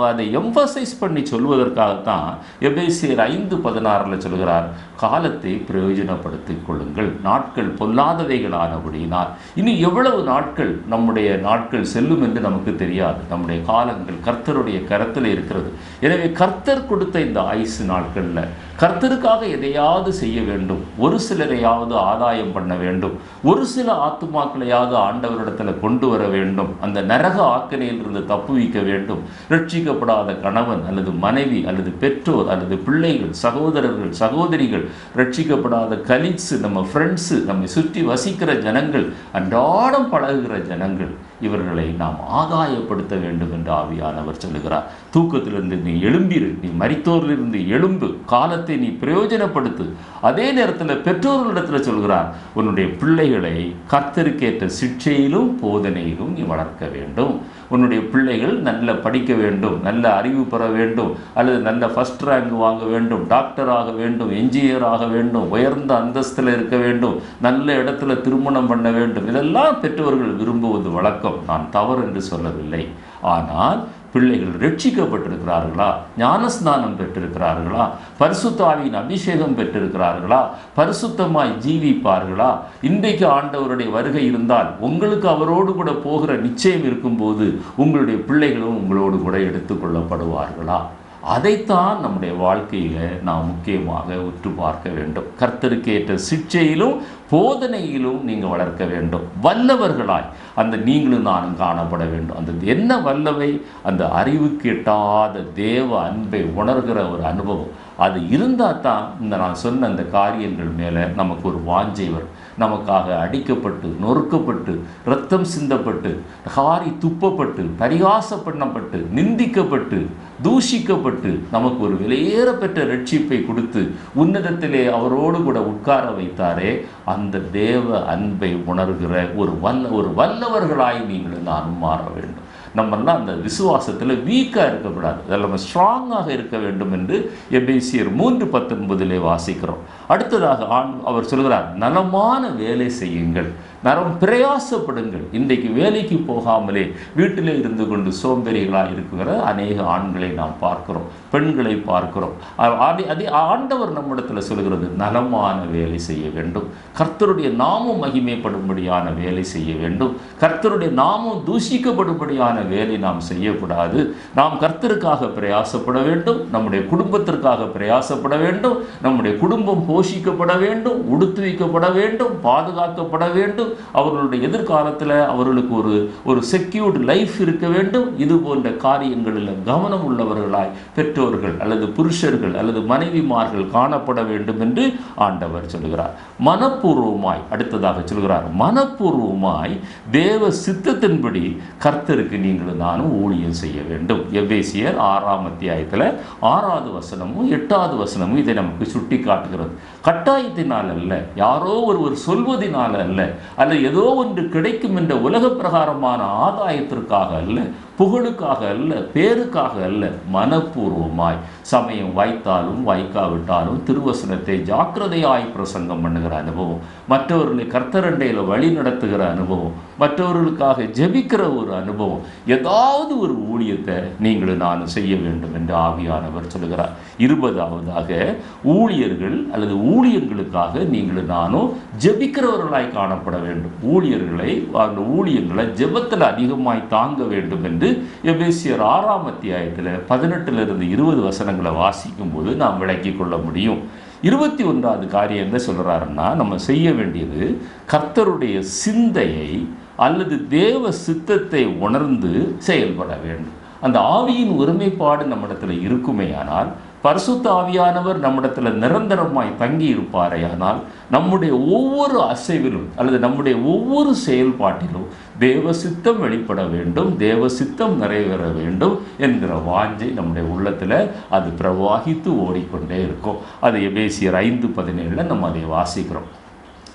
அதை எம்பசைஸ் பண்ணி சொல்வதற்காகத்தான் எபேசியர் 5:16 சொல்கிறார், காலத்தை பிரயோஜனப்படுத்திக் கொள்ளுங்கள், நாட்கள் பொல்லாதவைகளானபடியினால். இன்னும் எவ்வளவு நாட்கள் நம்முடைய நாட்கள் செல்லும் என்று நமக்கு தெரியாது. நம்முடைய காலங்கள் கர்த்தருடைய கரத்தில் இருக்கிறது. எனவே கர்த்தர் கொடுத்த இந்த ஆயுசு நாட்களில் கர்த்தருக்காக எதையாவது செய்ய வேண்டும், ஒரு சிலரையாவது ஆதாயம் பண்ண வேண்டும், ஒரு சில ஆத்துமாக்களையாவது ஆண்டவரிடத்தில் கொண்டு வர வேண்டும், அந்த நரக ஆக்கினையிலிருந்து தப்புவிக்க வேண்டும். ரட்சிக்கப்படாத கணவன் அல்லது மனைவி அல்லது பெற்றோர் அல்லது பிள்ளைகள், சகோதரர்கள், சகோதரிகள், ரட்சிக்கப்படாத கலீக்ஸ், நம்ம ஃப்ரெண்ட்ஸு, நம்மை சுற்றி வசிக்கிற ஜனங்கள், அன்றாடம் பழகுகிற ஜனங்கள், இவர்களை நாம் ஆதாயப்படுத்த வேண்டும் என்று ஆவியானவர் சொல்லுகிறார். தூக்கத்திலிருந்து நீ எழும்பிரு, நீ மரித்தோரிலிருந்து எழும்பு, காலத்தை நீ பிரயோஜனப்படுத்து. அதே நேரத்தில் பெற்றோர்களிடத்தில் சொல்கிறார், உன்னுடைய பிள்ளைகளை கர்த்தருக்கேற்ற சிட்சையிலும் போதனையிலும் நீ வளர்க்க வேண்டும். உன்னுடைய பிள்ளைகள் நல்ல படிக்க வேண்டும், நல்ல அறிவு பெற வேண்டும், அல்லது நல்ல ஃபர்ஸ்ட் ரேங்க் வாங்க வேண்டும், டாக்டர் ஆக வேண்டும், என்ஜினியர் ஆக வேண்டும், உயர்ந்த அந்தஸ்தில் இருக்க வேண்டும், நல்ல இடத்துல திருமணம் பண்ண வேண்டும். இதெல்லாம் பெற்றோர்கள் விரும்புவது வழக்கம். நான் தவறு என்று சொல்லவில்லை. ஆனால் பிள்ளைகள் ரட்சிக்கப்பட்டிருக்கிறார்களா, ஞானஸ்நானம் பெற்றிருக்கிறார்களா, பரிசுத்த ஆவியின் அபிஷேகம் பெற்றிருக்கிறார்களா, பரிசுத்தமாய் ஜீவிப்பார்களா? இன்றைக்கு ஆண்டவருடைய வருகை இருந்தால் உங்களுக்கு அவரோடு கூட போகிற நிச்சயம் இருக்கும்போது உங்களுடைய பிள்ளைகளும் உங்களோடு கூட எடுத்துக்கொள்ளப்படுவார்களா? அதைத்தான் நம்முடைய வாழ்க்கையில் நாம் முக்கியமாக உற்று பார்க்க வேண்டும். கர்த்தருக்கேற்ற சிட்சையிலும் போதனையிலும் நீங்கள் வளர்க்க வேண்டும். வல்லவர்களாய் அந்த நீங்களும் நானும் காணப்பட வேண்டும். அந்த என்ன வல்லவை? அந்த அறிவுக்கு எட்டாத தேவ அன்பை உணர்கிற ஒரு அனுபவம். அது இருந்தால் தான் இந்த நான் சொன்ன அந்த காரியங்கள் மேலே நமக்கு ஒரு வாஞ்சை வரும். நமக்காக அடிக்கப்பட்டு, நொறுக்கப்பட்டு, இரத்தம் சிந்தப்பட்டு, காரி துப்பப்பட்டு, பரிகாசம் பண்ணப்பட்டு, நிந்திக்கப்பட்டு, தூஷிக்கப்பட்டு, நமக்கு ஒரு விலையேற பெற்ற ரட்சிப்பை கொடுத்து உன்னதத்திலே அவரோடு கூட உட்கார வைத்தாரே, அந்த தேவ அன்பை உணர்கிற ஒரு வல்லவர்களாய் நீங்களும் நானும் மாற வேண்டும். நம்மெல்லாம் அந்த விசுவாசத்தில் வீக்காக இருக்கக்கூடாது, அதில் நம்ம ஸ்ட்ராங்காக இருக்க வேண்டும் என்று எபேசியர் 3:19 வாசிக்கிறோம். அடுத்ததாக அவர் சொல்கிறார், நலமான வேலை செய்யுங்கள், நலம் பிரயாசப்படுங்கள். இன்றைக்கு வேலைக்கு போகாமலே வீட்டிலே இருந்து கொண்டு சோம்பேறிகளாக இருக்கிற அநேக ஆண்களை நாம் பார்க்கிறோம், பெண்களை பார்க்கிறோம். அதே ஆண்டவர் நம்மிடத்தில் சொல்கிறது, நலமான வேலை செய்ய வேண்டும், கர்த்தருடைய நாமம் மகிமைப்படும்படியான வேலை செய்ய வேண்டும், கர்த்தருடைய நாமம் தூஷிக்கப்படும்படியான வேலை நாம் செய்யக்கூடாது. நாம் கர்த்தருக்காக பிரயாசப்பட வேண்டும், நம்முடைய குடும்பத்திற்காக பிரயாசப்பட வேண்டும், நம்முடைய குடும்பம் போஷிக்கப்பட வேண்டும், உடுத்துவிக்கப்பட வேண்டும், பாதுகாக்கப்பட வேண்டும், அவர்களுடைய எதிர்காலத்தில் அவர்களுக்கு ஒரு செக்யூர்டு லைஃப் இருக்க வேண்டும். இது போன்ற காரியங்களில் கவனம் உள்ளவர்களாய் பெற்றோர்கள் அல்லது புருஷர்கள் அல்லது மனைவிமார்கள் காணப்பட வேண்டும் என்று ஆண்டவர் சொல்கிறார். மனப்பூர்வமாய், அடுத்ததாக சொல்கிறார், மனப்பூர்வமாய் தேவ சித்தத்தின்படி கர்த்தருக்கு நீங்களும் நானும் ஊழியம் செய்ய வேண்டும். எபேசியர் 6:6 8 இதை நமக்கு சுட்டி காட்டுகிறது. கட்டாயத்தினால் அல்ல, யாரோ ஒருவர் சொல்வதனால் அல்ல, அல்லது ஏதோ ஒன்று கிடைக்கும் என்ற உலக பிரகாரமான ஆதாயத்திற்காக அல்ல, புகழுக்காக அல்ல, பேருக்காக அல்ல, மனப்பூர்வமாய் சமயம் வாய்த்தாலும் வாய்க்காவிட்டாலும் திருவசனத்தை ஜாக்கிரதையாய் பிரசங்கம் பண்ணுகிற அனுபவம், மற்றவர்களை கர்த்தரண்டையில் வழி நடத்துகிற அனுபவம், மற்றவர்களுக்காக ஜெபிக்கிற ஒரு அனுபவம், ஏதாவது ஒரு ஊழியத்தை நீங்களும் நானும் செய்ய வேண்டும் என்று ஆவியானவர் சொல்கிறார். 20ஆவதாக ஊழியர்கள் அல்லது ஊழியங்களுக்காக நீங்களும் நானும் ஜெபிக்கிறவர்களாய் காணப்பட வேண்டும். ஊழியர்களை அந்த ஊழியங்களை ஜெபத்தில் அதிகமாய் தாங்க வேண்டும் என்று எபேசியர் 6ஆம் அத்தியாயத்தில் 18 20 வசனங்களை வாசிக்கும் போது நாம் விளக்கிக் கொள்ள முடியும். 21வது காரியம் என்ன சொல்கிறாருன்னா, நம்ம செய்ய வேண்டியது கர்த்தருடைய சிந்தையை அல்லது தேவ சித்தத்தை உணர்ந்து செயல்பட வேண்டும். அந்த ஆவியின் ஒருமைப்பாடு நம்மிடத்தில் இருக்குமேயானால், பரிசுத்த ஆவியானவர் நம்மிடத்தில் நிரந்தரமாய் தங்கி இருப்பாரேயானால், நம்முடைய ஒவ்வொரு அசைவிலும் அல்லது நம்முடைய ஒவ்வொரு செயல்பாட்டிலும் தேவ சித்தம் வெளிப்பட வேண்டும், தேவ சித்தம் நிறைவேற வேண்டும் என்கிற வாஞ்சை நம்முடைய உள்ளத்தில் அது பிரவாகித்து ஓடிக்கொண்டே இருக்கும். அது எபேசியர் 5:17 நம்ம அதை வாசிக்கிறோம்.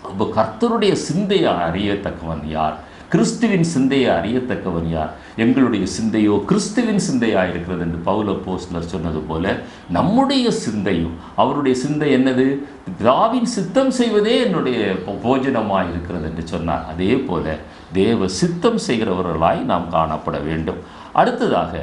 அப்போ கர்த்தருடைய சிந்தையை அறியத்தக்கவன் யார்? கிறிஸ்துவின் சிந்தையை அறியத்தக்கவன் யார்? எங்களுடைய சிந்தையோ கிறிஸ்துவின் சிந்தையாக இருக்கிறது என்று பவுல் அப்போஸ்தலர் சொன்னது போல, நம்முடைய சிந்தையும் அவருடைய சிந்தை என்னது? பிதாவின் சித்தம் செய்வதே என்னுடைய போஜனமாக இருக்கிறது என்று சொன்னார். அதே போல தேவ சித்தம் செய்கிறவர்களாய் நாம் காணப்பட வேண்டும். அடுத்ததாக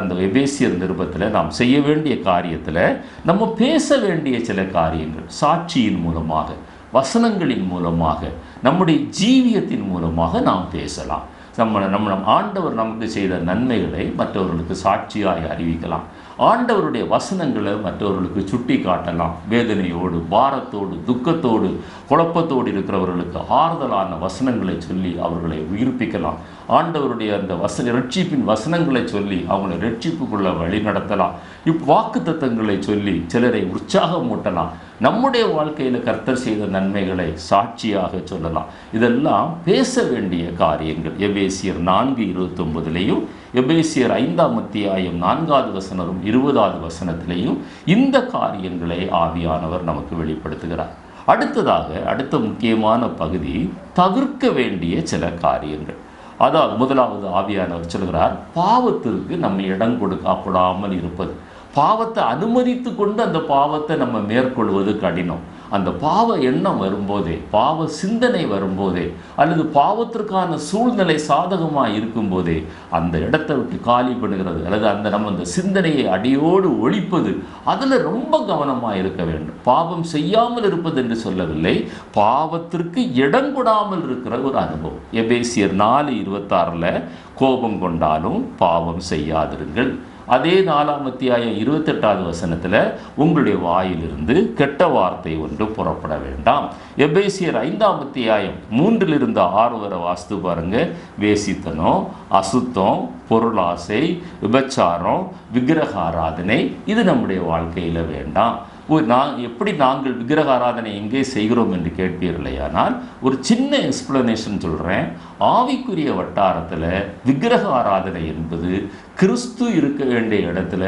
அந்த எபேசியர் நிருபத்தில் நாம் செய்ய வேண்டிய காரியத்தில் நம்ம பேச வேண்டிய சில காரியங்கள் சாட்சியின் மூலமாக, வசனங்களின் மூலமாக, நம்முடைய ஜீவியத்தின் மூலமாக நாம் பேசலாம். நம்ம ஆண்டவர் நமக்கு செய்த நன்மைகளை மற்றவர்களுக்கு சாட்சியாய் அறிவிக்கலாம். ஆண்டவருடைய வசனங்களை மற்றவர்களுக்கு சுட்டி காட்டலாம். வேதனையோடு, பாரத்தோடு, துக்கத்தோடு, குழப்பத்தோடு இருக்கிறவர்களுக்கு ஆறுதலான வசனங்களை சொல்லி அவர்களை உயிர்ப்பிக்கலாம். ஆண்டவருடைய அந்த ரட்சிப்பின் வசனங்களை சொல்லி அவங்களை ரட்சிப்புக்குள்ள வழி நடத்தலாம். வாக்கு தத்தங்களை சொல்லி சிலரை உற்சாகமூட்டலாம். நம்முடைய வாழ்க்கையில் கர்த்தர் செய்த நன்மைகளை சாட்சியாக சொல்லலாம். இதெல்லாம் பேச வேண்டிய காரியங்கள். எபேசியர் 4:29 எபேசியர் 5ஆம் அத்தியாயம் 4வது வசனம் 20வது வசனத்திலையும் இந்த காரியங்களை ஆவியானவர் நமக்கு வெளிப்படுத்துகிறார். அடுத்த முக்கியமான பகுதி தவிர்க்க வேண்டிய சில காரியங்கள். அதாவது முதலாவது ஆவியானவர் சொல்கிறார், பாவத்திற்கு நம்ம இடம் கொடுக்கப்படாமல் இருப்பது. பாவத்தை அனுமதித்து கொண்டு அந்த பாவத்தை நம்ம மேற்கொள்வது கடினம். அந்த பாவ எண்ணம் வரும்போதே, பாவ சிந்தனை வரும்போதே, அல்லது பாவத்திற்கான சூழ்நிலை சாதகமாக இருக்கும்போதே அந்த இடத்தை விட்டு காலி பண்ணுகிறது, அல்லது அந்த சிந்தனையை அடியோடு ஒழிப்பது, அதில் ரொம்ப கவனமாக இருக்க வேண்டும். பாவம் செய்யாமல் இருப்பது என்று சொல்லவில்லை, பாவத்திற்கு இடம் கொடாமல் இருக்கிற ஒரு அனுபவம். எபேசியர் 4:26 கோபம் கொண்டாலும் பாவம் செய்யாதிருங்கள். அதே 4ஆம் அத்தியாயம் 28வது வசனத்தில் உங்களுடைய வாயிலிருந்து கெட்ட வார்த்தை ஒன்று புறப்பட வேண்டாம். எபேசியர் 5ஆம் அத்தியாயம் 3-6 வரை வாஸ்து பாருங்க. வேசித்தனம், அசுத்தம், பொருளாசை, விபச்சாரம், விக்கிரக ஆராதனை, இது நம்முடைய வாழ்க்கையில் வேண்டாம். எப்படி நாங்கள் விக்கிரக ஆராதனை எங்கே செய்கிறோம் என்று கேட்பீர்களேயானால், ஒரு சின்ன எக்ஸ்பிளனேஷன் சொல்கிறேன். ஆவிக்குரிய வட்டாரத்தில் விக்கிரக ஆராதனை என்பது கிறிஸ்து இருக்க வேண்டிய இடத்துல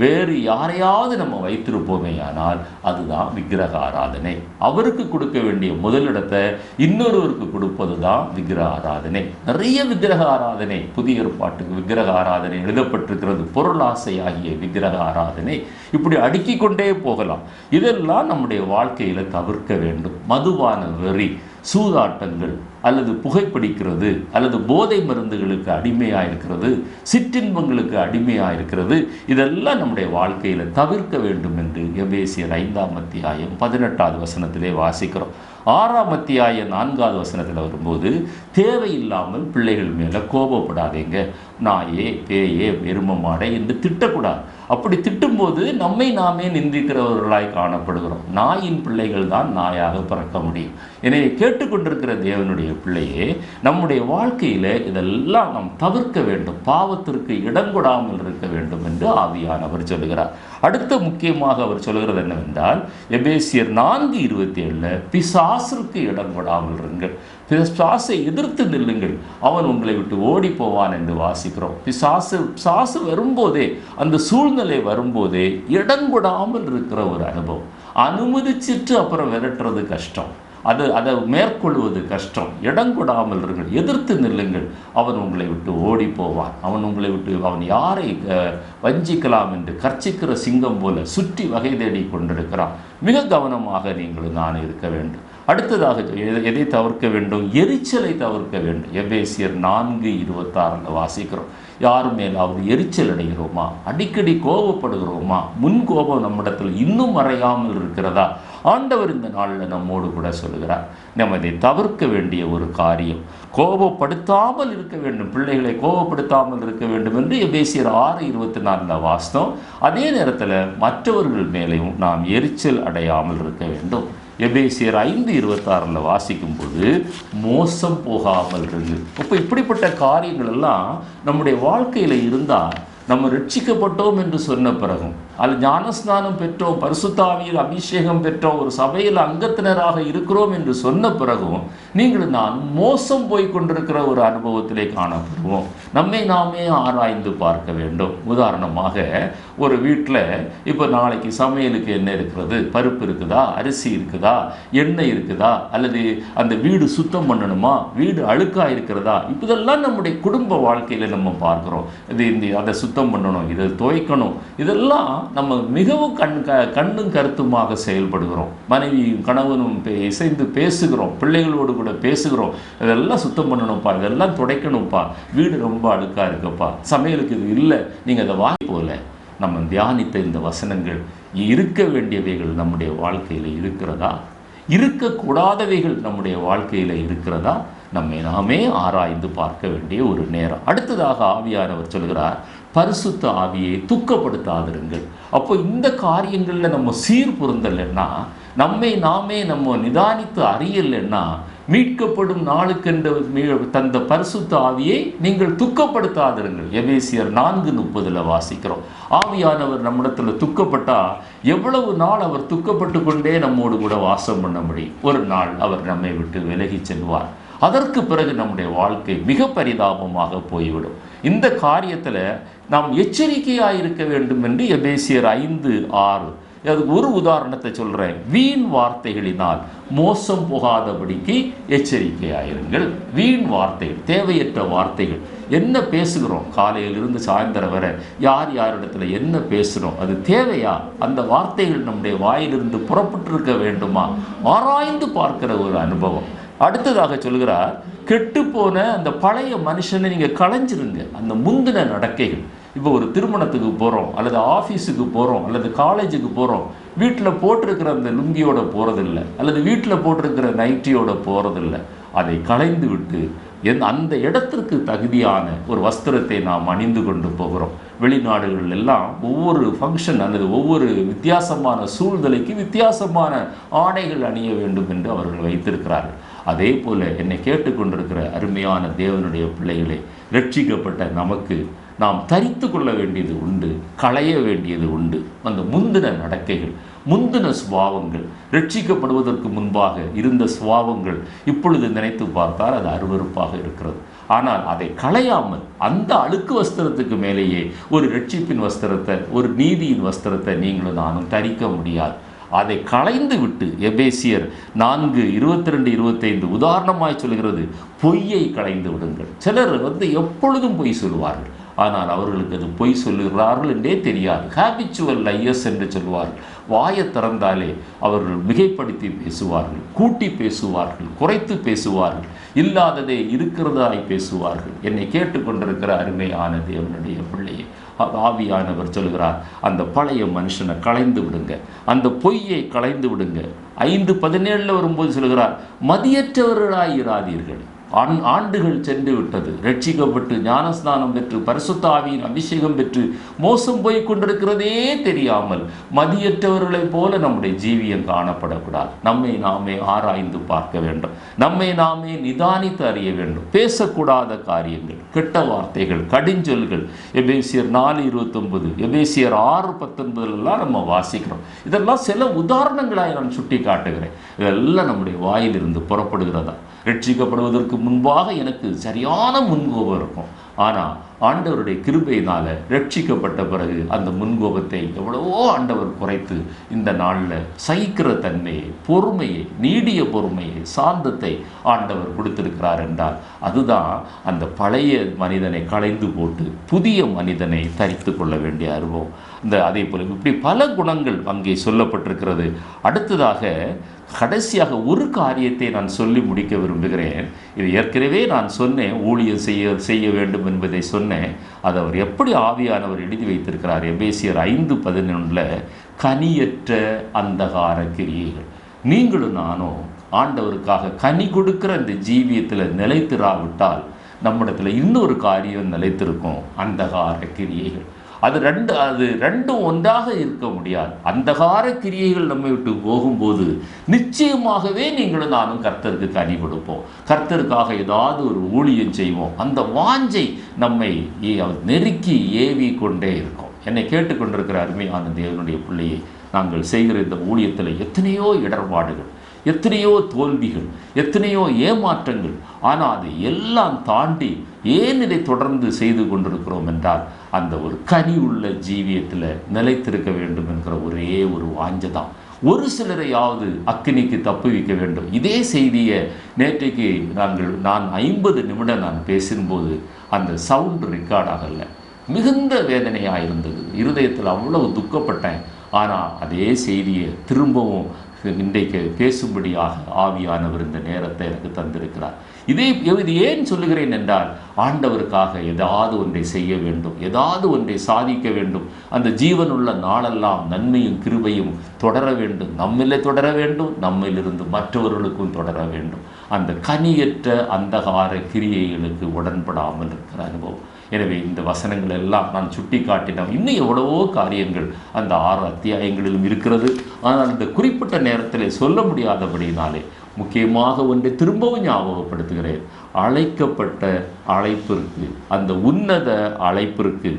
வேறு யாரையாவது நம்ம வைத்திருப்போமே ஆனால் அதுதான் விக்கிரக ஆராதனை. அவருக்கு கொடுக்க வேண்டிய முதலிடத்தை இன்னொருவருக்கு கொடுப்பது தான் விக்கிரக ஆராதனை. நிறைய விக்கிரக ஆராதனை, புதிய ஏற்பாட்டுக்கு விக்கிரக ஆராதனை எழுதப்பட்டிருக்கிறது. பொருளாசை ஆகிய விக்கிரக ஆராதனை, இப்படி அடுக்கிக் கொண்டே போகலாம். இதெல்லாம் நம்முடைய வாழ்க்கையில் தவிர்க்க வேண்டும். மதுபான வெறி, சூதாட்டங்கள், அல்லது புகைப்பிடிக்கிறது, அல்லது போதை மருந்துகளுக்கு அடிமையாக இருக்கிறது, சிற்றின்பங்களுக்கு அடிமையாக இருக்கிறது, இதெல்லாம் நம்முடைய வாழ்க்கையில் தவிர்க்க வேண்டும் என்று எபேசியர் 5ஆம் அத்தியாயம் 18வது வசனத்திலே வாசிக்கிறோம். 6ஆம் அத்தியாயம் 4வது வசனத்தில் வரும்போது, தேவையில்லாமல் பிள்ளைகள் மேலே கோபப்படாதீங்க, நாயே, பேயே, எரும மாடே என்று திட்டக்கூடாது. அப்படி திட்டும்போது நம்மை நாமே நிந்திக்கிறவர்களாய் காணப்படுகிறோம். நாயின் பிள்ளைகள் தான் நாயாக பிறக்க முடியும். எனவே கேட்டுக்கொண்டிருக்கிற தேவனுடைய பிள்ளையே, நம்முடைய வாழ்க்கையில் இதெல்லாம் நாம் தவிர்க்க வேண்டும், பாவத்திற்கு இடம் கொடாமல் இருக்க வேண்டும் என்று ஆவியானவர் சொல்லுகிறார். அடுத்த முக்கியமாக அவர் சொல்கிறது என்னவென்றால், எபேசியர் 4:27 பிசாசுக்கு இடம் கொடாமல் இருங்கள், பிசாசை எதிர்த்து நில்லுங்கள், அவன் உங்களை விட்டு ஓடி போவான் என்று வாசிக்கிறோம். பிசாசு வரும்போதே, அந்த சூழ்நிலை வரும்போதே இடம் கொடாமல் இருக்கிற ஒரு அனுபவம். அனுமதிச்சிட்டு அப்புறம் விரட்டுறது கஷ்டம், அதை மேற்கொள்வது கஷ்டம். இடம் கொடாமல் இருங்கள், எதிர்த்து நில்லுங்கள், அவன் உங்களை விட்டு ஓடி போவான். அவன் யாரை வஞ்சிக்கலாம் என்று கர்ச்சிக்கிற சிங்கம் போல சுற்றி வகை தேடி கொண்டிருக்கிறான். மிக கவனமாக நீங்களும் நான் இருக்க வேண்டும். அடுத்ததாக எதை தவிர்க்க வேண்டும்? எரிச்சலை தவிர்க்க வேண்டும். எபேசியர் 4:26 வாசிக்கிறோம். யார் மேலாவது எரிச்சல் அடைகிறோமா? அடிக்கடி கோபப்படுகிறோமா? முன் கோபம் நம்மிடத்தில் இன்னும் மறையாமல் இருக்கிறதா? ஆண்டவர் இந்த நாளில் நம்மோடு கூட சொல்லுகிறார், நம்ம இதை தவிர்க்க வேண்டிய ஒரு காரியம். கோபப்படுத்தாமல் இருக்க வேண்டும், பிள்ளைகளை கோபப்படுத்தாமல் இருக்க வேண்டும் என்று எபேசியர் 6:24 வாசித்தோம். அதே நேரத்தில் மற்றவர்கள் மேலேயும் நாம் எரிச்சல் அடையாமல் இருக்க வேண்டும். எபேசியர் 5:26 வாசிக்கும் போது மோசம் போகாமல் இருந்து. அப்போ இப்படிப்பட்ட காரியங்கள் எல்லாம் நம்முடைய வாழ்க்கையில் இருந்தால், நம்ம ரட்சிக்கப்பட்டோம் என்று சொன்ன பிறகும், அது ஞானஸ்நானம் பெற்றோம், பரிசுத்த ஆவியில் அபிஷேகம் பெற்றோம், ஒரு சபையில் அங்கத்தினராக இருக்கிறோம் என்று சொன்ன பிறகும் நீங்கள் நான் மோசம் போய் கொண்டிருக்கிற ஒரு அனுபவத்திலே காணப்படுவோம். நம்மை நாமே ஆராய்ந்து பார்க்க வேண்டும். உதாரணமாக ஒரு வீட்டில் இப்போ நாளைக்கு சமையலுக்கு என்ன இருக்கிறது? பருப்பு இருக்குதா? அரிசி இருக்குதா? எண்ணெய் இருக்குதா? அல்லது அந்த வீடு சுத்தம் பண்ணணுமா? வீடு அழுக்காக இருக்கிறதா? இதெல்லாம் நம்முடைய குடும்ப வாழ்க்கையில் நம்ம பார்க்குறோம். அதை சுத்தம் பண்ணணும், இதை துவைக்கணும், இதெல்லாம் நம்ம மிகவும் கண்ணும் கருத்துமாக செயல்படுகிறோம். மனைவியும் கணவனும் இசைந்து பேசுகிறோம், பிள்ளைகளோடு கூட பேசுகிறோம். இதெல்லாம் சுத்தம் பண்ணணும்ப்பா, இதெல்லாம் துடைக்கணும்ப்பா, வீடு ரொம்ப அழுக்காக இருக்குப்பா, சமையலுக்கு இது இல்லை, நீங்கள் அதை வாங்கி போல. நம்ம தியானித்த இந்த வசனங்கள் இருக்க வேண்டியவைகள் நம்முடைய வாழ்க்கையில் இருக்கிறதா? இருக்கக்கூடாதவைகள் நம்முடைய வாழ்க்கையில் இருக்கிறதா? நம்மை நாமே ஆராய்ந்து பார்க்க வேண்டிய ஒரு நேரம். அடுத்ததாக ஆவியானவர் சொல்கிறார், பரிசுத்த ஆவியை துக்கப்படுத்தாதிருங்கள். அப்போ இந்த காரியங்களில் நம்ம சீர் பொருந்தலைன்னா, நம்மை நாமே நம்ம நிதானித்து அறியலைன்னா, மீட்கப்படும் நாளுக்கென்று தந்த பரிசுத்த ஆவியை நீங்கள் துக்கப்படுத்தாதிருங்கள். எபேசியர் 4:30 வாசிக்கிறோம். ஆவியானவர் நம்மிடத்தில் துக்கப்பட்டால் எவ்வளவு நாள் அவர் துக்கப்பட்டு கொண்டே நம்மோடு கூட வாசம் பண்ண முடியும்? ஒரு நாள் அவர் நம்மை விட்டு விலகி செல்வார். அதற்கு பிறகு நம்முடைய வாழ்க்கை மிக பரிதாபமாக போய்விடும். இந்த காரியத்தில் நாம் எச்சரிக்கையாக இருக்க வேண்டும் என்று எபேசியர் 5:6 அதுக்கு ஒரு உதாரணத்தை சொல்கிறேன். வீண் வார்த்தைகளினால் மோசம் போகாதபடிக்கு எச்சரிக்கையாயிருங்கள். வீண் வார்த்தைகள், தேவையற்ற வார்த்தைகள். என்ன பேசுகிறோம்? காலையிலிருந்து சாயந்தரம் வரை யார் யாரிடத்துல என்ன பேசுகிறோம்? அது தேவையா? அந்த வார்த்தைகள் நம்முடைய வாயிலிருந்து புறப்பட்டிருக்க வேண்டுமா? ஆராய்ந்து பார்க்கிற ஒரு அனுபவம். அடுத்ததாக சொல்கிறார், கெட்டுப்போன அந்த பழைய மனுஷனை நீங்கள் களைஞ்சிருங்க. அந்த முந்தின நடக்கைகள். இப்போ ஒரு திருமணத்துக்கு போகிறோம், அல்லது ஆஃபீஸுக்கு போகிறோம், அல்லது காலேஜுக்கு போகிறோம், வீட்டில் போட்டிருக்கிற அந்த லுங்கியோட போகிறதில்ல, அல்லது வீட்டில் போட்டிருக்கிற நைட்டியோட போகிறதில்ல. அதை களைந்து விட்டு அந்த இடத்திற்கு தகுதியான ஒரு வஸ்திரத்தை நாம் அணிந்து கொண்டு போகிறோம். வெளிநாடுகள் எல்லாம் ஒவ்வொரு ஃபங்க்ஷன் அல்லது ஒவ்வொரு வித்தியாசமான சூழ்நிலைக்கு வித்தியாசமான ஆடைகள் அணிய வேண்டும் என்று அவர்கள் வைத்திருக்கிறார்கள். அதே போல் என்னை கேட்டுக்கொண்டிருக்கிற அருமையான தேவனுடைய பிள்ளைகளே, ரட்சிக்கப்பட்ட நமக்கு நாம் தரித்து கொள்ள வேண்டியது உண்டு, களைய வேண்டியது உண்டு. அந்த முந்தின நடக்கைகள், முந்தின சுபாவங்கள், ரட்சிக்கப்படுவதற்கு முன்பாக இருந்த சுபாவங்கள் இப்பொழுது நினைத்து பார்த்தால் அது அருவருப்பாக இருக்கிறது. ஆனால் அதை களையாமல் அந்த அழுக்கு வஸ்திரத்துக்கு மேலேயே ஒரு ரட்சிப்பின் வஸ்திரத்தை, ஒரு நீதியின் வஸ்திரத்தை நீங்களும் நானும் தரிக்க முடியாது. அதை களைந்து விட்டு எபேசியர் 4:22-25 உதாரணமாய் சொல்கிறது, பொய்யை களைந்து விடுங்கள். சிலர் எப்பொழுதும் பொய் சொல்லுவார்கள், ஆனால் அவர்களுக்கு அது பொய் சொல்லுகிறார்கள் என்றே தெரியாது. ஹேபிச்சுவல் லையர்ஸ் என்று சொல்வார்கள். வாயை திறந்தாலே அவர்கள் மிகைப்படுத்தி பேசுவார்கள், கூட்டி பேசுவார்கள், குறைத்து பேசுவார்கள், இல்லாததை இருக்கிறதாய் பேசுவார்கள். என்னை கேட்டுக்கொண்டிருக்கிற அருமையான தேவனுடைய பிள்ளையே, ஆவியானவர் சொல்கிறார், அந்த பழைய மனுஷனை களைந்து விடுங்க, அந்த பொய்யை களைந்து விடுங்க. 5:17 வரும்போது சொல்கிறார், மதியற்றவர்களாய் இராதீர்கள். ஆண்டுகள் சென்று விட்டது. ரட்சிக்கப்பட்டு ஞானஸ்நானம் பெற்று பரிசுத்த ஆவியின் அபிஷேகம் பெற்று மோசம் போய் கொண்டிருக்கிறதே தெரியாமல் மதியற்றவர்களைப் போல நம்முடைய ஜீவியம் காணப்படக்கூடாது. நம்மை நாமே ஆராய்ந்து பார்க்க வேண்டும், நம்மை நாமே நிதானித்து அறிய வேண்டும். பேசக்கூடாத காரியங்கள், கெட்ட வார்த்தைகள், கடிஞ்சொல்கள், எபேசியர் 4:29, எபேசியர் 6:19 நம்ம வாசிக்கிறோம். இதெல்லாம் சில உதாரணங்களாக நான் சுட்டி காட்டுகிறேன். இதெல்லாம் நம்முடைய வாயிலிருந்து புறப்படுகிறதா? ரட்சிக்கப்படுவதற்கு முன்பாக எனக்கு சரியான முன்கோபம் இருக்கும். ஆனால் ஆண்டவருடைய கிருபையினால் ரட்சிக்கப்பட்ட பிறகு அந்த முன்கோபத்தை எவ்வளவோ ஆண்டவர் குறைத்து இந்த நாளில் சகிக்கிற தன்மையை, பொறுமையை, நீடிய பொறுமையை, சாந்தத்தை ஆண்டவர் கொடுத்திருக்கிறார் என்றால் அதுதான் அந்த பழைய மனிதனை களைந்து போட்டு புதிய மனிதனை தரித்து கொள்ள வேண்டிய அனுபவம். அதே போல் இப்படி பல குணங்கள் அங்கே சொல்லப்பட்டிருக்கிறது. அடுத்ததாக கடைசியாக ஒரு காரியத்தை நான் சொல்லி முடிக்க விரும்புகிறேன். இது ஏற்கனவே நான் சொன்னேன், ஊழியம் செய்ய வேண்டும் என்பதை சொன்னேன். அதை அவர் எப்படி ஆவியானவர் எழுதி வைத்திருக்கிறார். எபேசியர் 5:11 கனியற்ற அந்தகார கிரியைகள். நீங்களும் நானும் ஆண்டவருக்காக கனி கொடுக்கிற இந்த ஜீவியத்தில் நிலைத்திராவிட்டால் நம்மிடத்தில் இன்னொரு காரியம் நிலைத்திருக்கும், அந்தகார கிரியைகள். அது ரெண்டும் ஒன்றாக இருக்க முடியாது. அந்தகார கிரியைகள் நம்மை விட்டு போகும்போது நிச்சயமாகவே நீங்களும் நானும் கர்த்தருக்கு கனி கொடுப்போம், கர்த்தருக்காக ஏதாவது ஒரு ஊழியம் செய்வோம். அந்த வாஞ்சை நம்மை நெருக்கி ஏவி கொண்டே இருக்கும். என்னை கேட்டுக்கொண்டிருக்கிற அருமையான தேவனுடைய பிள்ளையை, நாங்கள் செய்கிற இந்த ஊழியத்தில் எத்தனையோ இடர்பாடுகள், எத்தனையோ தோல்விகள், எத்தனையோ ஏமாற்றங்கள். ஆனால் அதை எல்லாம் தாண்டி ஏன் இதை தொடர்ந்து செய்து கொண்டிருக்கிறோம் என்றால், அந்த ஒரு கனி உள்ள ஜீவியத்தில் நிலைத்திருக்க வேண்டும் என்கிற ஒரே ஒரு வாஞ்சை தான். ஒரு சிலரையாவது அக்கினிக்கு தப்புவிக்க வேண்டும். இதே செய்தியை நேற்றைக்கு நான் 50 நிமிடம் நான் பேசும்போது அந்த சவுண்ட் ரெக்கார்ட் ஆகலை. மிகுந்த வேதனையாக இருந்தது, இருதயத்தில் அவ்வளவு துக்கப்பட்டேன். ஆனால் அதே செய்தியை திரும்பவும் இன்றைக்கு பேசும்படியாக ஆவியானவர் இந்த நேரத்தை எனக்கு தந்திருக்கிறார். இது ஏன் சொல்லுகிறேன் என்றால், ஆண்டவருக்காக ஏதாவது ஒன்றை செய்ய வேண்டும், ஏதாவது ஒன்றை சாதிக்க வேண்டும். அந்த ஜீவனுள்ள நாளெல்லாம் நன்மையும் கிருபையும் தொடர வேண்டும், நம்மிலே தொடர வேண்டும், நம்மிலிருந்து மற்றவர்களுக்கும் தொடர வேண்டும். அந்த கனியற்ற அந்தகார கிரியைகளுக்கு உடன்படாமல் இருக்கிற அனுபவம். எனவே இந்த வசனங்கள் எல்லாம் நான் சுட்டி காட்டினோம். இன்னும் எவ்வளவோ காரியங்கள் அந்த 6 அத்தியாயங்களிலும் இருக்கிறது. ஆனால் இந்த குறிப்பிட்ட நேரத்தில் சொல்ல முடியாதபடினாலே முக்கியமாக ஒன்றை திரும்பவும் ஞாபகப்படுத்துகிறேன். அழைக்கப்பட்ட அழைப்பிற்கு, அந்த உன்னத அழைப்பிற்கு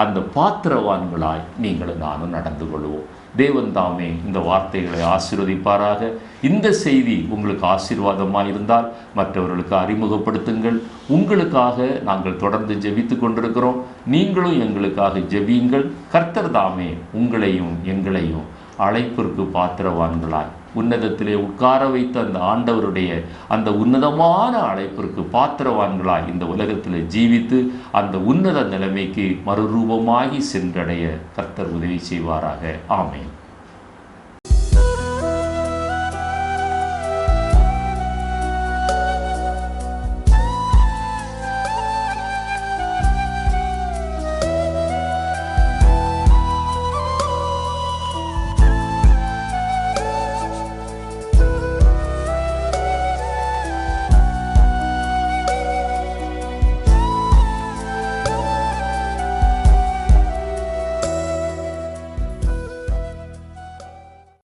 அந்த பாத்திரவான்களாய் நீங்களும் நானும் நடந்து கொள்வோம். தேவன் தாமே இந்த வார்த்தைகளை ஆசீர்வதிப்பாராக. இந்த செய்தி உங்களுக்கு ஆசீர்வாதமாக இருந்தால் மற்றவர்களுக்கு அறிமுகப்படுத்துங்கள். உங்களுக்காக நாங்கள் தொடர்ந்து ஜெபித்து கொண்டிருக்கிறோம். நீங்களும் எங்களுக்காக ஜெபியுங்கள். கர்த்தர் தாமே உங்களையும் எங்களையும் அழைப்பிற்கு பாத்திரவான்களாய் உன்னதத்திலே உட்கார வைத்த அந்த ஆண்டவருடைய அந்த உன்னதமான அழைப்பிற்கு பாத்திரவான்களாய் இந்த உலகத்தில் ஜீவித்து அந்த உன்னத நிலைமைக்கு மறுரூபமாகி சென்றடைய கர்த்தர் உதவி செய்வாராக. ஆமென்.